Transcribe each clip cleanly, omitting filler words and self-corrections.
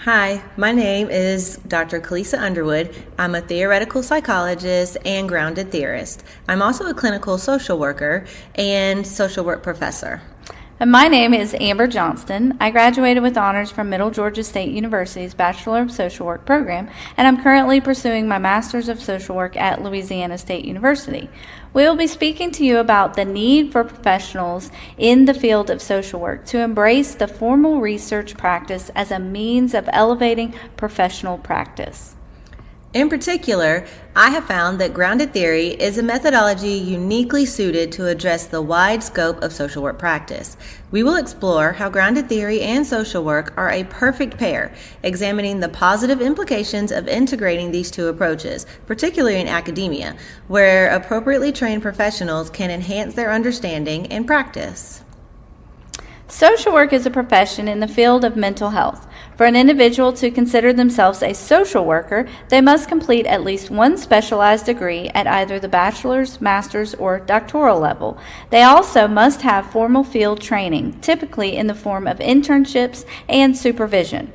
Hi, my name is Dr. Kalisa Underwood. I'm a theoretical psychologist and grounded theorist. I'm also a clinical social worker and social work professor. And my name is Amber Johnston. I graduated with honors from Middle Georgia State University's Bachelor of Social Work program, and I'm currently pursuing my Master's of Social Work at Louisiana State University. We will be speaking to you about the need for professionals in the field of social work to embrace the formal research practice as a means of elevating professional practice. In particular, I have found that grounded theory is a methodology uniquely suited to address the wide scope of social work practice. We will explore how grounded theory and social work are a perfect pair, examining the positive implications of integrating these two approaches, particularly in academia, where appropriately trained professionals can enhance their understanding and practice. Social work is a profession in the field of mental health. For an individual to consider themselves a social worker, they must complete at least one specialized degree at either the bachelor's, master's, or doctoral level. They also must have formal field training, typically in the form of internships and supervision.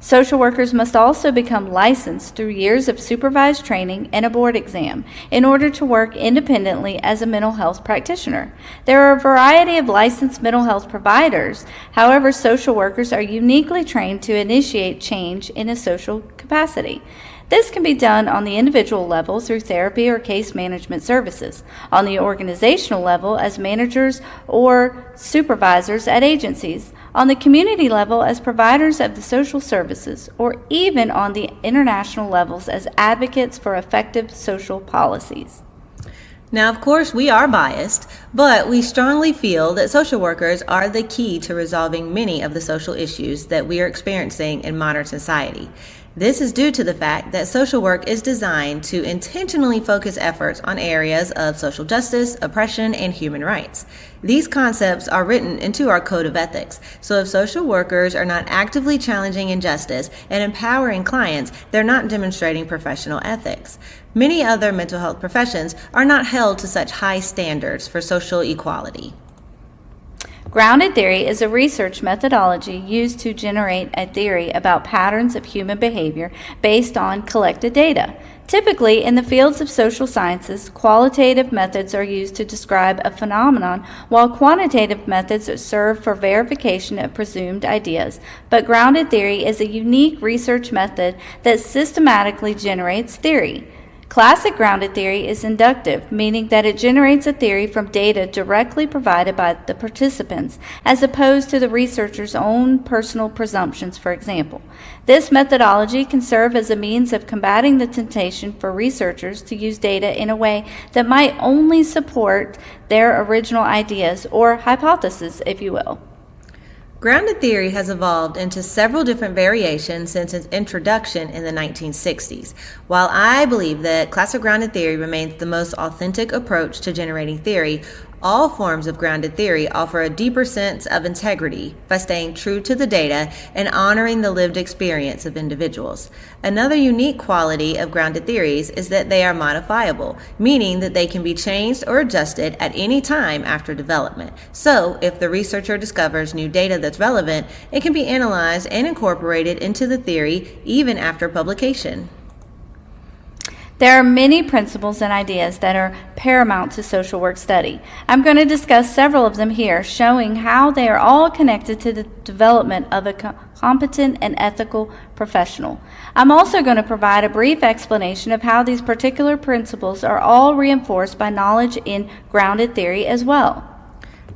Social workers must also become licensed through years of supervised training and a board exam in order to work independently as a mental health practitioner. There are a variety of licensed mental health providers. However, social workers are uniquely trained to initiate change in a social capacity. This can be done on the individual level through therapy or case management services, on the organizational level as managers or supervisors at agencies, on the community level as providers of the social services, or even on the international levels as advocates for effective social policies. Now, of course, we are biased, but we strongly feel that social workers are the key to resolving many of the social issues that we are experiencing in modern society. This is due to the fact that social work is designed to intentionally focus efforts on areas of social justice, oppression, and human rights. These concepts are written into our code of ethics, so if social workers are not actively challenging injustice and empowering clients, they're not demonstrating professional ethics. Many other mental health professions are not held to such high standards for social equality. Grounded theory is a research methodology used to generate a theory about patterns of human behavior based on collected data. Typically, in the fields of social sciences, qualitative methods are used to describe a phenomenon, while quantitative methods serve for verification of presumed ideas. But grounded theory is a unique research method that systematically generates theory. Classic grounded theory is inductive, meaning that it generates a theory from data directly provided by the participants, as opposed to the researcher's own personal presumptions, for example. This methodology can serve as a means of combating the temptation for researchers to use data in a way that might only support their original ideas or hypotheses, if you will. Grounded theory has evolved into several different variations since its introduction in the 1960s. While I believe that classic grounded theory remains the most authentic approach to generating theory, all forms of grounded theory offer a deeper sense of integrity by staying true to the data and honoring the lived experience of individuals. Another unique quality of grounded theories is that they are modifiable, meaning that they can be changed or adjusted at any time after development. So, if the researcher discovers new data that's relevant, it can be analyzed and incorporated into the theory even after publication. There are many principles and ideas that are paramount to social work study. I'm going to discuss several of them here, showing how they are all connected to the development of a competent and ethical professional. I'm also going to provide a brief explanation of how these particular principles are all reinforced by knowledge in grounded theory as well.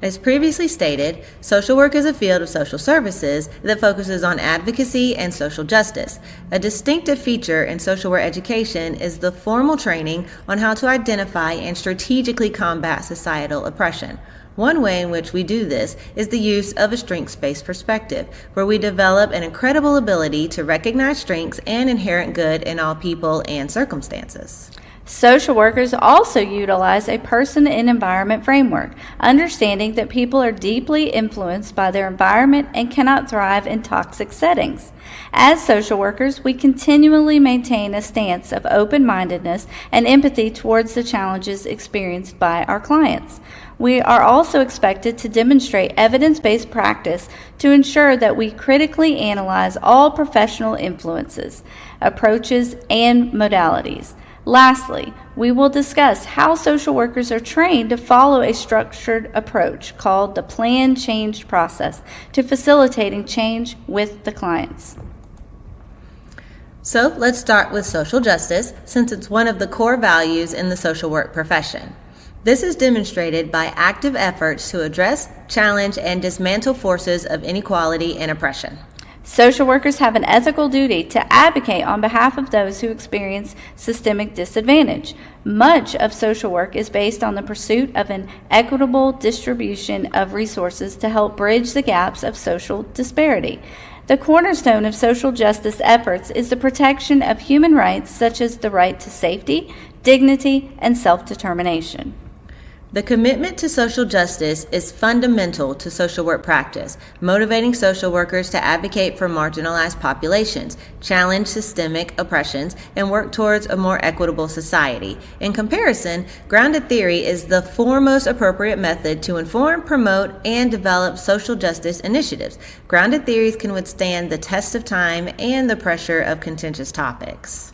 As previously stated, social work is a field of social services that focuses on advocacy and social justice. A distinctive feature in social work education is the formal training on how to identify and strategically combat societal oppression. One way in which we do this is the use of a strengths-based perspective, where we develop an incredible ability to recognize strengths and inherent good in all people and circumstances. Social workers also utilize a person and environment framework, understanding that people are deeply influenced by their environment and cannot thrive in toxic settings. As social workers, we continually maintain a stance of open-mindedness and empathy towards the challenges experienced by our clients. We are also expected to demonstrate evidence-based practice to ensure that we critically analyze all professional influences, approaches, and modalities. Lastly, we will discuss how social workers are trained to follow a structured approach called the plan change process to facilitating change with the clients. So let's start with social justice, since it's one of the core values in the social work profession. This is demonstrated by active efforts to address, challenge, and dismantle forces of inequality and oppression. Social workers have an ethical duty to advocate on behalf of those who experience systemic disadvantage. Much of social work is based on the pursuit of an equitable distribution of resources to help bridge the gaps of social disparity. The cornerstone of social justice efforts is the protection of human rights such as the right to safety, dignity, and self-determination. The commitment to social justice is fundamental to social work practice, motivating social workers to advocate for marginalized populations, challenge systemic oppressions, and work towards a more equitable society. In comparison, grounded theory is the foremost appropriate method to inform, promote, and develop social justice initiatives. Grounded theories can withstand the test of time and the pressure of contentious topics.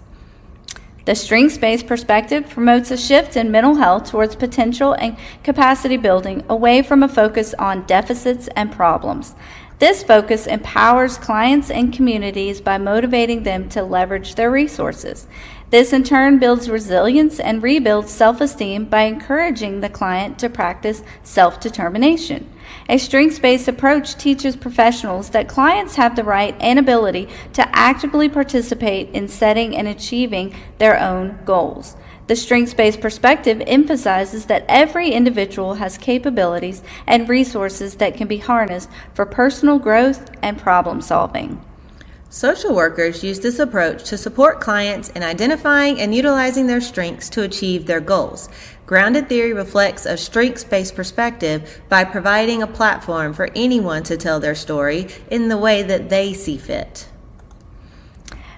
The strengths-based perspective promotes a shift in mental health towards potential and capacity building away from a focus on deficits and problems. This focus empowers clients and communities by motivating them to leverage their resources. This in turn builds resilience and rebuilds self-esteem by encouraging the client to practice self-determination. A strengths-based approach teaches professionals that clients have the right and ability to actively participate in setting and achieving their own goals. The strengths-based perspective emphasizes that every individual has capabilities and resources that can be harnessed for personal growth and problem solving. Social workers use this approach to support clients in identifying and utilizing their strengths to achieve their goals. Grounded theory reflects a strengths-based perspective by providing a platform for anyone to tell their story in the way that they see fit.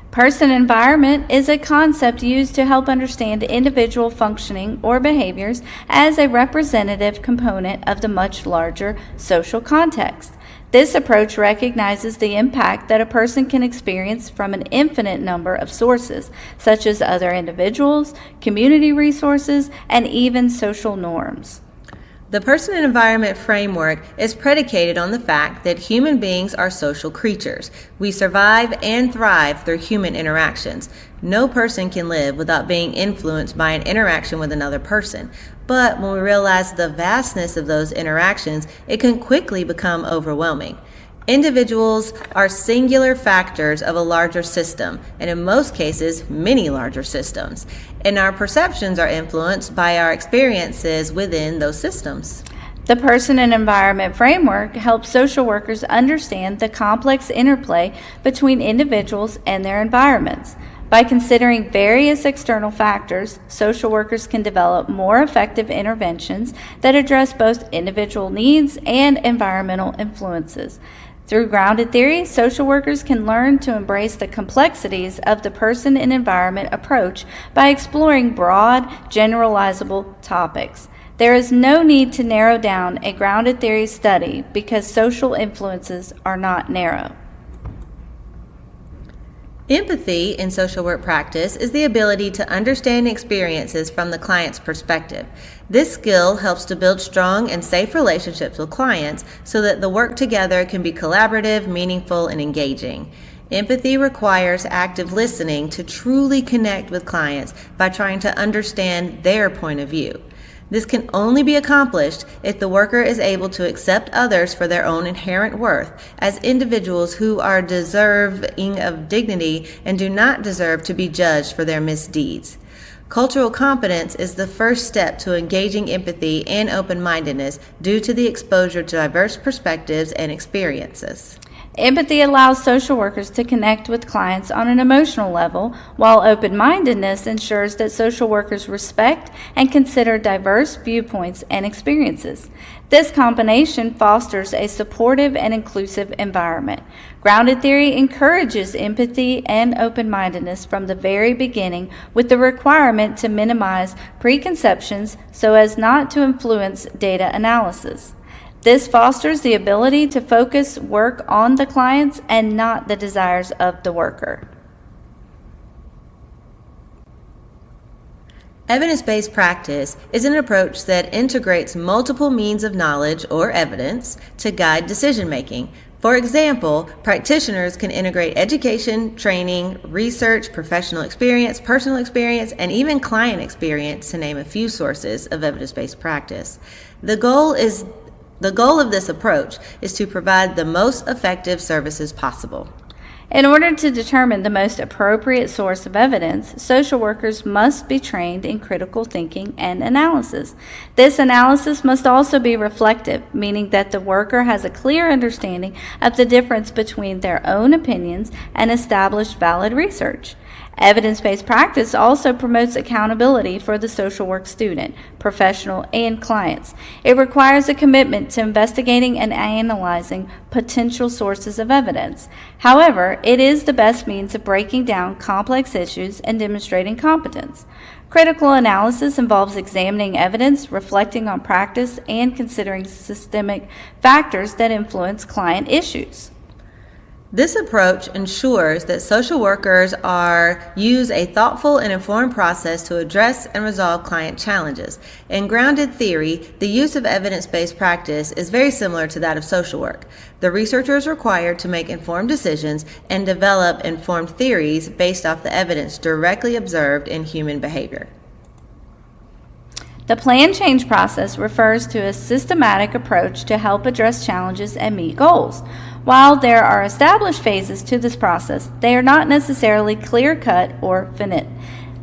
Person environment is a concept used to help understand individual functioning or behaviors as a representative component of the much larger social context. This approach recognizes the impact that a person can experience from an infinite number of sources, such as other individuals, community resources, and even social norms. The person and environment framework is predicated on the fact that human beings are social creatures. We survive and thrive through human interactions. No person can live without being influenced by an interaction with another person. But when we realize the vastness of those interactions, it can quickly become overwhelming. Individuals are singular factors of a larger system, and in most cases, many larger systems. And our perceptions are influenced by our experiences within those systems. The person and environment framework helps social workers understand the complex interplay between individuals and their environments. By considering various external factors, social workers can develop more effective interventions that address both individual needs and environmental influences. Through grounded theory, social workers can learn to embrace the complexities of the person and environment approach by exploring broad, generalizable topics. There is no need to narrow down a grounded theory study because social influences are not narrow. Empathy in social work practice is the ability to understand experiences from the client's perspective. This skill helps to build strong and safe relationships with clients so that the work together can be collaborative, meaningful, and engaging. Empathy requires active listening to truly connect with clients by trying to understand their point of view. This can only be accomplished if the worker is able to accept others for their own inherent worth as individuals who are deserving of dignity and do not deserve to be judged for their misdeeds. Cultural competence is the first step to engaging empathy and open-mindedness due to the exposure to diverse perspectives and experiences. Empathy allows social workers to connect with clients on an emotional level, while open-mindedness ensures that social workers respect and consider diverse viewpoints and experiences. This combination fosters a supportive and inclusive environment. Grounded theory encourages empathy and open-mindedness from the very beginning, with the requirement to minimize preconceptions so as not to influence data analysis. This fosters the ability to focus work on the clients and not the desires of the worker. Evidence-based practice is an approach that integrates multiple means of knowledge or evidence to guide decision-making. For example, practitioners can integrate education, training, research, professional experience, personal experience, and even client experience, to name a few sources of evidence-based practice. The goal of this approach is to provide the most effective services possible. In order to determine the most appropriate source of evidence, social workers must be trained in critical thinking and analysis. This analysis must also be reflective, meaning that the worker has a clear understanding of the difference between their own opinions and established valid research. Evidence-based practice also promotes accountability for the social work student, professional, and clients. It requires a commitment to investigating and analyzing potential sources of evidence. However, it is the best means of breaking down complex issues and demonstrating competence. Critical analysis involves examining evidence, reflecting on practice, and considering systemic factors that influence client issues. This approach ensures that social workers use a thoughtful and informed process to address and resolve client challenges. In grounded theory, the use of evidence-based practice is very similar to that of social work. The researcher is required to make informed decisions and develop informed theories based off the evidence directly observed in human behavior. The plan change process refers to a systematic approach to help address challenges and meet goals. While there are established phases to this process, they are not necessarily clear-cut or finite.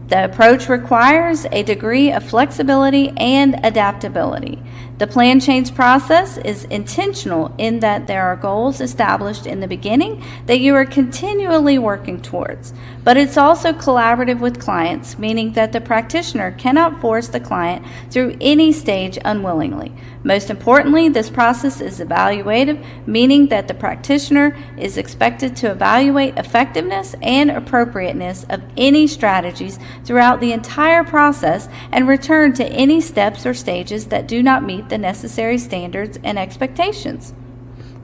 The approach requires a degree of flexibility and adaptability. The plan change process is intentional in that there are goals established in the beginning that you are continually working towards, but it's also collaborative with clients, meaning that the practitioner cannot force the client through any stage unwillingly. Most importantly, this process is evaluative, meaning that the practitioner is expected to evaluate effectiveness and appropriateness of any strategies throughout the entire process and return to any steps or stages that do not meet the necessary standards and expectations.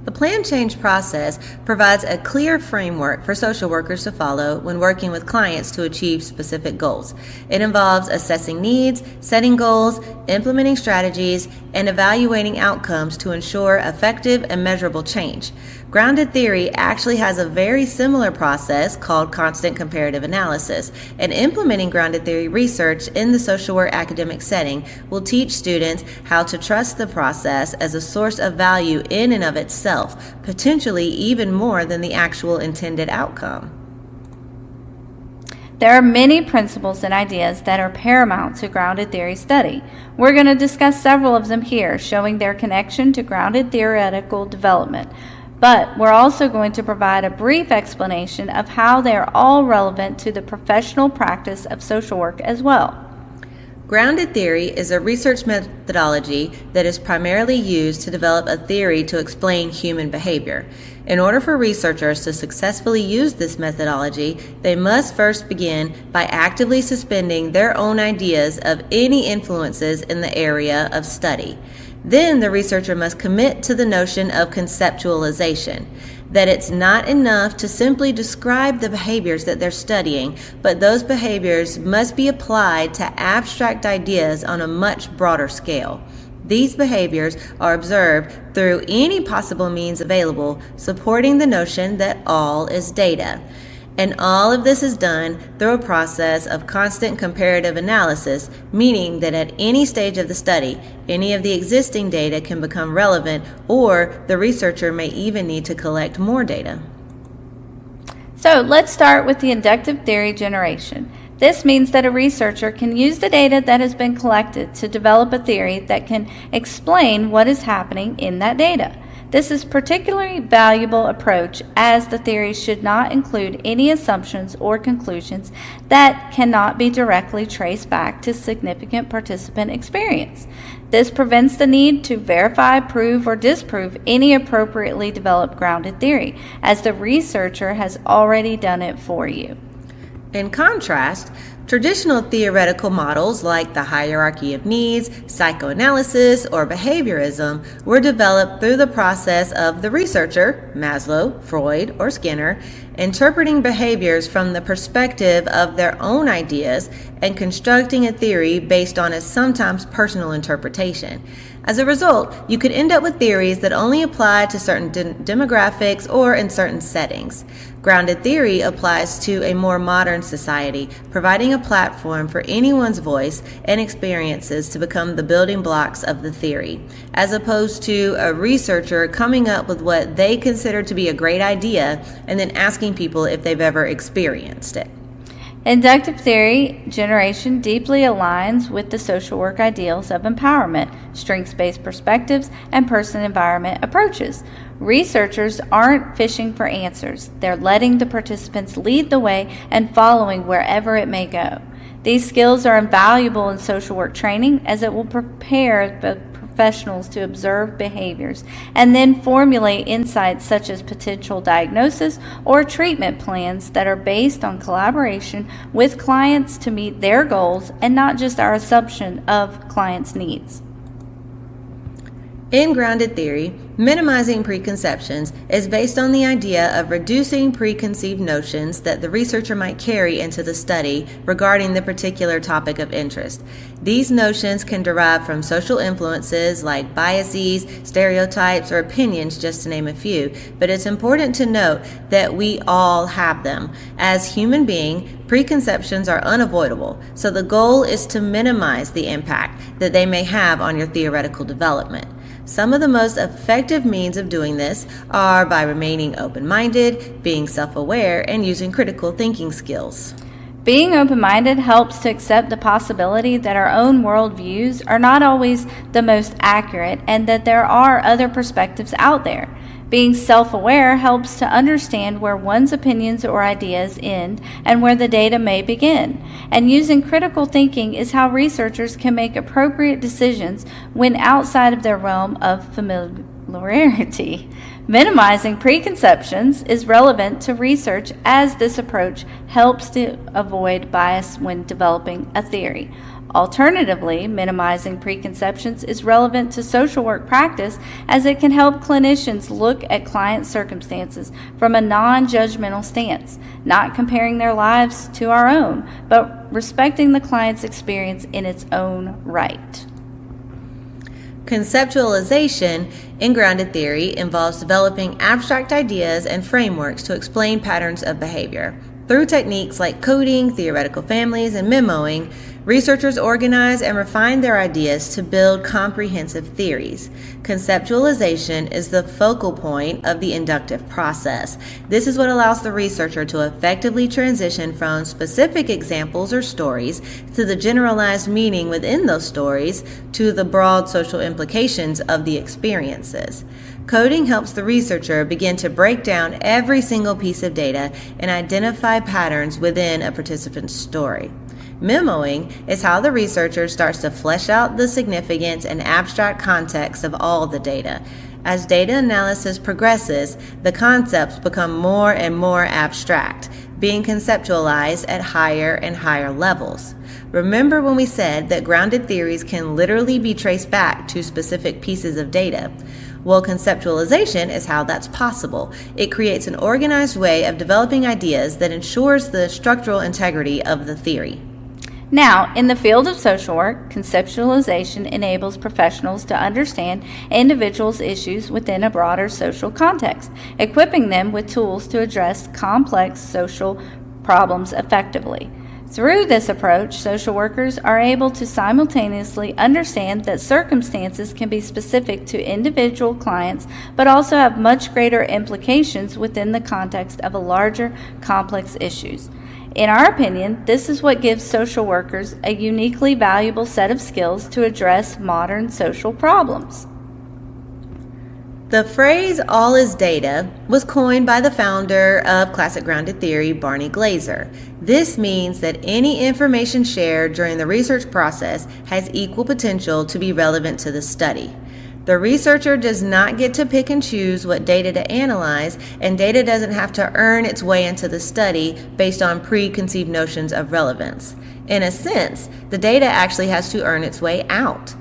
The plan change process provides a clear framework for social workers to follow when working with clients to achieve specific goals. It involves assessing needs, setting goals, implementing strategies, and evaluating outcomes to ensure effective and measurable change. Grounded theory actually has a very similar process called constant comparative analysis, and implementing grounded theory research in the social work academic setting will teach students how to trust the process as a source of value in and of itself, potentially even more than the actual intended outcome. There are many principles and ideas that are paramount to grounded theory study. We're going to discuss several of them here, showing their connection to grounded theoretical development. But we're also going to provide a brief explanation of how they are all relevant to the professional practice of social work as well. Grounded theory is a research methodology that is primarily used to develop a theory to explain human behavior. In order for researchers to successfully use this methodology, they must first begin by actively suspending their own ideas of any influences in the area of study. Then the researcher must commit to the notion of conceptualization, that it's not enough to simply describe the behaviors that they're studying, but those behaviors must be applied to abstract ideas on a much broader scale. These behaviors are observed through any possible means available, supporting the notion that all is data. And all of this is done through a process of constant comparative analysis, meaning that at any stage of the study, any of the existing data can become relevant, or the researcher may even need to collect more data. So let's start with the inductive theory generation. This means that a researcher can use the data that has been collected to develop a theory that can explain what is happening in that data. This is particularly valuable approach as the theory should not include any assumptions or conclusions that cannot be directly traced back to significant participant experience. This prevents the need to verify, prove, or disprove any appropriately developed grounded theory, as the researcher has already done it for you. In contrast, traditional theoretical models like the hierarchy of needs, psychoanalysis, or behaviorism were developed through the process of the researcher, Maslow, Freud, or Skinner, interpreting behaviors from the perspective of their own ideas and constructing a theory based on a sometimes personal interpretation. As a result, you could end up with theories that only apply to certain demographics or in certain settings. Grounded theory applies to a more modern society, providing a platform for anyone's voice and experiences to become the building blocks of the theory, as opposed to a researcher coming up with what they consider to be a great idea and then asking people if they've ever experienced it. Inductive theory generation deeply aligns with the social work ideals of empowerment, strengths-based perspectives, and person-environment approaches. Researchers aren't fishing for answers. They're letting the participants lead the way and following wherever it may go. These skills are invaluable in social work training as it will prepare the professionals to observe behaviors and then formulate insights such as potential diagnosis or treatment plans that are based on collaboration with clients to meet their goals and not just our assumption of clients' needs. In grounded theory, minimizing preconceptions is based on the idea of reducing preconceived notions that the researcher might carry into the study regarding the particular topic of interest. These notions can derive from social influences like biases, stereotypes, or opinions, just to name a few, but it's important to note that we all have them. As human beings, preconceptions are unavoidable, so the goal is to minimize the impact that they may have on your theoretical development. Some of the most effective means of doing this are by remaining open-minded, being self-aware, and using critical thinking skills. Being open-minded helps to accept the possibility that our own worldviews are not always the most accurate and that there are other perspectives out there. Being self-aware helps to understand where one's opinions or ideas end and where the data may begin. And using critical thinking is how researchers can make appropriate decisions when outside of their realm of familiarity. Minimizing preconceptions is relevant to research as this approach helps to avoid bias when developing a theory. Alternatively, minimizing preconceptions is relevant to social work practice as it can help clinicians look at client circumstances from a non-judgmental stance, not comparing their lives to our own, but respecting the client's experience in its own right. Conceptualization in grounded theory involves developing abstract ideas and frameworks to explain patterns of behavior. Through techniques like coding, theoretical families, and memoing, researchers organize and refine their ideas to build comprehensive theories. Conceptualization is the focal point of the inductive process. This is what allows the researcher to effectively transition from specific examples or stories to the generalized meaning within those stories to the broad social implications of the experiences. Coding helps the researcher begin to break down every single piece of data and identify patterns within a participant's story. Memoing is how the researcher starts to flesh out the significance and abstract context of all the data. As data analysis progresses, the concepts become more and more abstract, being conceptualized at higher and higher levels. Remember when we said that grounded theories can literally be traced back to specific pieces of data? Well, conceptualization is how that's possible. It creates an organized way of developing ideas that ensures the structural integrity of the theory. Now, in the field of social work, conceptualization enables professionals to understand individuals' issues within a broader social context, equipping them with tools to address complex social problems effectively. Through this approach, social workers are able to simultaneously understand that circumstances can be specific to individual clients, but also have much greater implications within the context of a larger, complex issues. In our opinion, this is what gives social workers a uniquely valuable set of skills to address modern social problems. The phrase all is data was coined by the founder of classic grounded theory, Barney Glaser. This means that any information shared during the research process has equal potential to be relevant to the study. The researcher does not get to pick and choose what data to analyze, and data doesn't have to earn its way into the study based on preconceived notions of relevance. In a sense, the data actually has to earn its way out.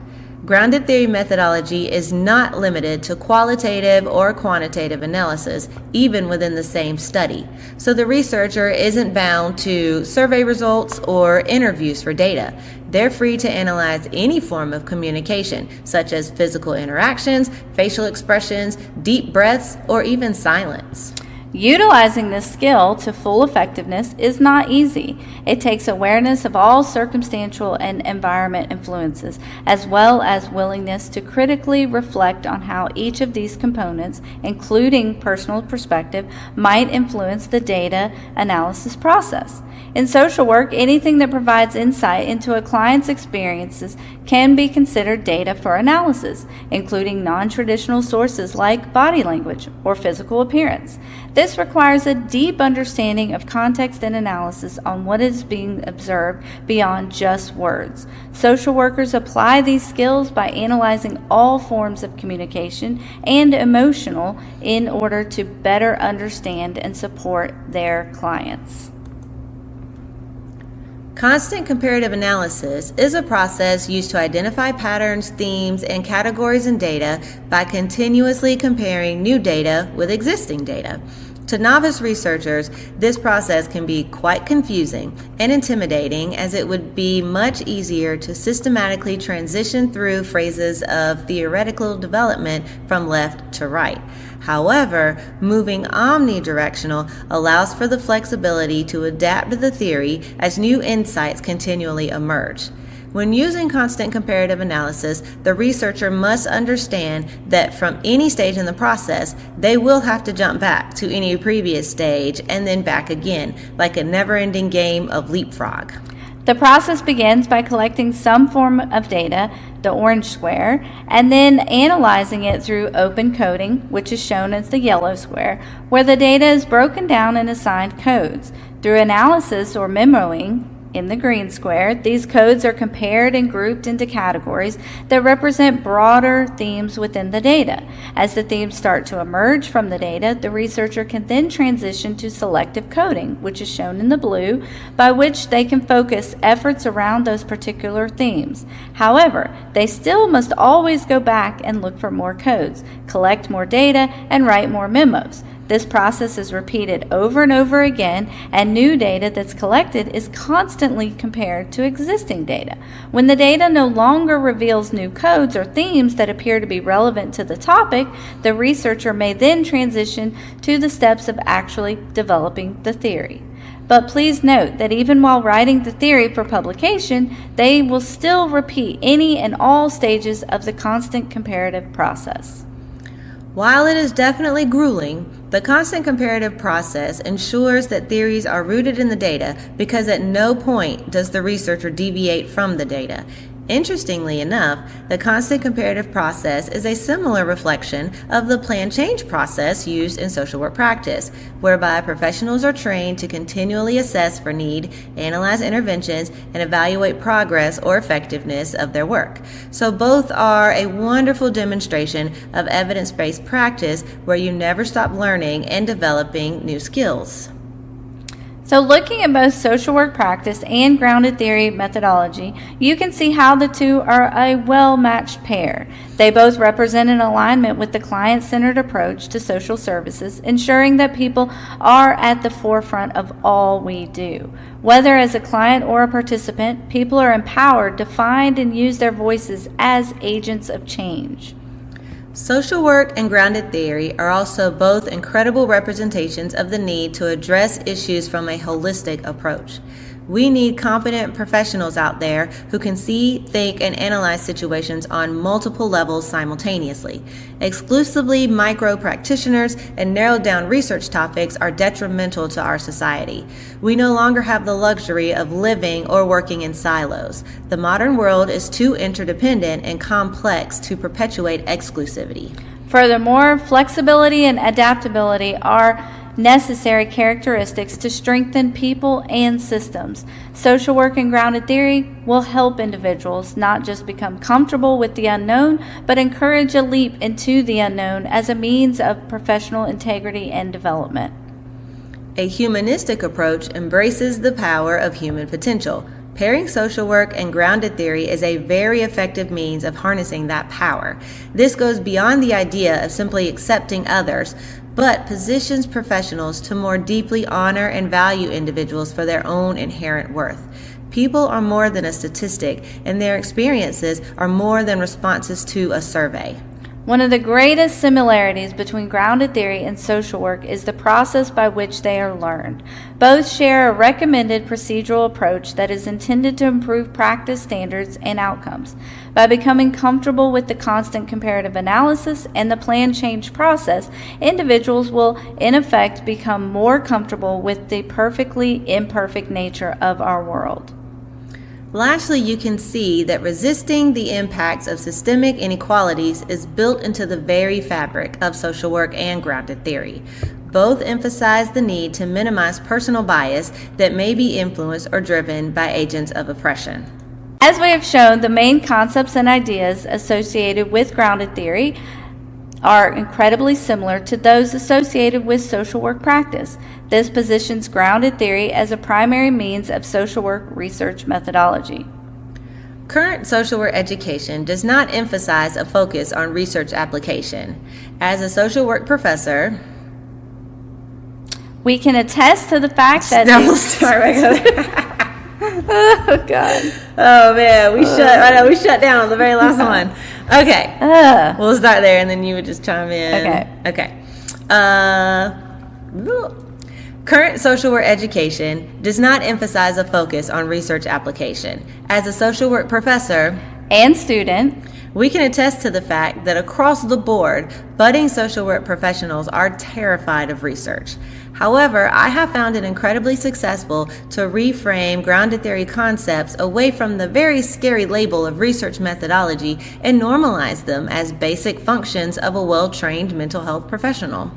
Grounded theory methodology is not limited to qualitative or quantitative analysis, even within the same study. So the researcher isn't bound to survey results or interviews for data. They're free to analyze any form of communication, such as physical interactions, facial expressions, deep breaths, or even silence. Utilizing this skill to full effectiveness is not easy. It takes awareness of all circumstantial and environment influences, as well as willingness to critically reflect on how each of these components, including personal perspective, might influence the data analysis process. In social work, anything that provides insight into a client's experiences can be considered data for analysis, including non-traditional sources like body language or physical appearance. This requires a deep understanding of context and analysis on what is being observed beyond just words. Social workers apply these skills by analyzing all forms of communication and emotional in order to better understand and support their clients. Constant comparative analysis is a process used to identify patterns, themes, and categories in data by continuously comparing new data with existing data. To novice researchers, this process can be quite confusing and intimidating, as it would be much easier to systematically transition through phases of theoretical development from left to right. However, moving omnidirectional allows for the flexibility to adapt to the theory as new insights continually emerge. When using constant comparative analysis, the researcher must understand that from any stage in the process, they will have to jump back to any previous stage and then back again, like a never-ending game of leapfrog. The process begins by collecting some form of data, the orange square, and then analyzing it through open coding, which is shown as the yellow square, where the data is broken down and assigned codes. Through analysis or memoing, in the green square, these codes are compared and grouped into categories that represent broader themes within the data. As the themes start to emerge from the data, the researcher can then transition to selective coding, which is shown in the blue, by which they can focus efforts around those particular themes. However, they still must always go back and look for more codes, collect more data, and write more memos. This process is repeated over and over again, and new data that's collected is constantly compared to existing data. When the data no longer reveals new codes or themes that appear to be relevant to the topic, the researcher may then transition to the steps of actually developing the theory. But please note that even while writing the theory for publication, they will still repeat any and all stages of the constant comparative process. While it is definitely grueling, the constant comparative process ensures that theories are rooted in the data, because at no point does the researcher deviate from the data. Interestingly enough, the constant comparative process is a similar reflection of the plan change process used in social work practice, whereby professionals are trained to continually assess for need, analyze interventions, and evaluate progress or effectiveness of their work. So both are a wonderful demonstration of evidence-based practice where you never stop learning and developing new skills. So looking at both social work practice and grounded theory methodology, you can see how the two are a well-matched pair. They both represent an alignment with the client-centered approach to social services, ensuring that people are at the forefront of all we do. Whether as a client or a participant, people are empowered to find and use their voices as agents of change. Social work and grounded theory are also both incredible representations of the need to address issues from a holistic approach. We need competent professionals out there who can see, think, and analyze situations on multiple levels simultaneously. Exclusively micro practitioners and narrowed down research topics are detrimental to our society. We no longer have the luxury of living or working in silos. The modern world is too interdependent and complex to perpetuate exclusivity. Furthermore, flexibility and adaptability are necessary characteristics to strengthen people and systems. Social work and grounded theory will help individuals not just become comfortable with the unknown, but encourage a leap into the unknown as a means of professional integrity and development. A humanistic approach embraces the power of human potential. Pairing social work and grounded theory is a very effective means of harnessing that power. This goes beyond the idea of simply accepting others, but positions professionals to more deeply honor and value individuals for their own inherent worth. People are more than a statistic, and their experiences are more than responses to a survey. One of the greatest similarities between grounded theory and social work is the process by which they are learned. Both share a recommended procedural approach that is intended to improve practice standards and outcomes. By becoming comfortable with the constant comparative analysis and the plan change process, individuals will, in effect, become more comfortable with the perfectly imperfect nature of our world. Lastly, you can see that resisting the impacts of systemic inequalities is built into the very fabric of social work and grounded theory. Both emphasize the need to minimize personal bias that may be influenced or driven by agents of oppression. As we have shown, the main concepts and ideas associated with grounded theory are incredibly similar to those associated with social work practice. This positions grounded theory as a primary means of social work research methodology. Current social work education does not emphasize a focus on research application. As a social work professor, we can attest to the fact that we'll start right oh God. Oh man, we shut down on the very last one. Okay. We'll start there and then you would just chime in. Okay. Current social work education does not emphasize a focus on research application. As a social work professor and student, we can attest to the fact that across the board, budding social work professionals are terrified of research. However, I have found it incredibly successful to reframe grounded theory concepts away from the very scary label of research methodology and normalize them as basic functions of a well-trained mental health professional.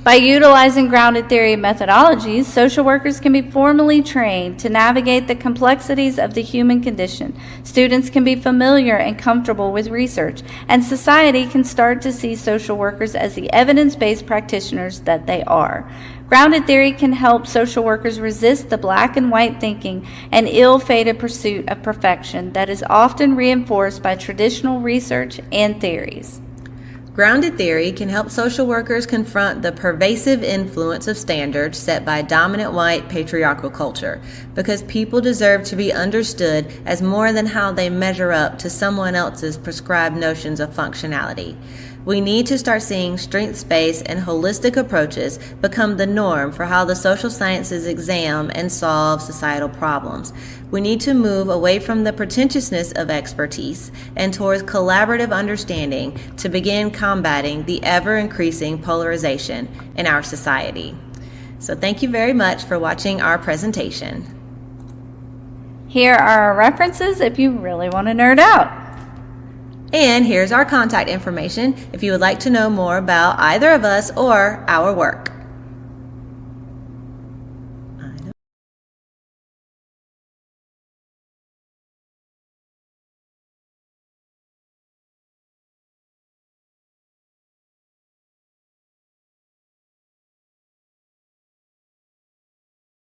By utilizing grounded theory methodologies, social workers can be formally trained to navigate the complexities of the human condition. Students can be familiar and comfortable with research, and society can start to see social workers as the evidence-based practitioners that they are. Grounded theory can help social workers resist the black and white thinking and ill-fated pursuit of perfection that is often reinforced by traditional research and theories. Grounded theory can help social workers confront the pervasive influence of standards set by dominant white patriarchal culture, because people deserve to be understood as more than how they measure up to someone else's prescribed notions of functionality. We need to start seeing strengths-based and holistic approaches become the norm for how the social sciences examine and solve societal problems. We need to move away from the pretentiousness of expertise and towards collaborative understanding to begin combating the ever-increasing polarization in our society. So thank you very much for watching our presentation. Here are our references if you really want to nerd out. And here's our contact information if you would like to know more about either of us or our work.